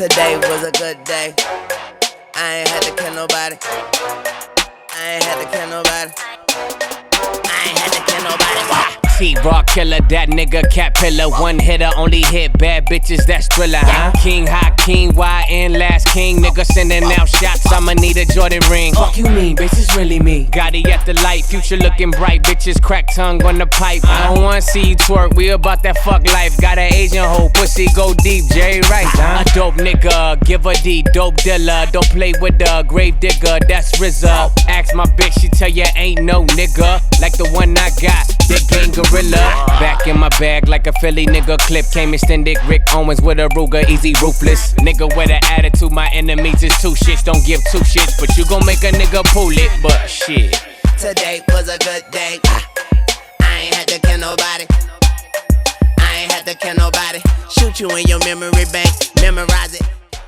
Today was a good day. I ain't had to kill nobody. I ain't had to kill nobody. I ain't had to kill nobody. T-Rock killer, that nigga cat pillar. One hitter, only hit bad bitches, that's Thriller, huh? King, hot king, YN, last king. Nigga sending out shots, I'ma need a Jordan ring. Fuck you mean, bitch, it's really me. Gotti at the light, future looking bright. Bitches crack tongue on the pipe. I don't wanna see you twerk, we about that fuck life. Got an Asian hoe, pussy go deep, Jay Rice, huh? A dope nigga, give a D, dope dealer. Don't play with the grave digger, that's RZA. Ask my bitch, she tell ya ain't no nigga like the one I got, that gang gorilla. Back in my bag like a Philly nigga clip. Came extended, Rick Owens with a Ruger, easy ruthless. Nigga with an attitude, my enemies is two shits. Don't give two shits, but you gon' make a nigga pull it, but shit. Today was a good day. I ain't had to kill nobody. I ain't had to kill nobody. Shoot you in your memory bank, memorize it.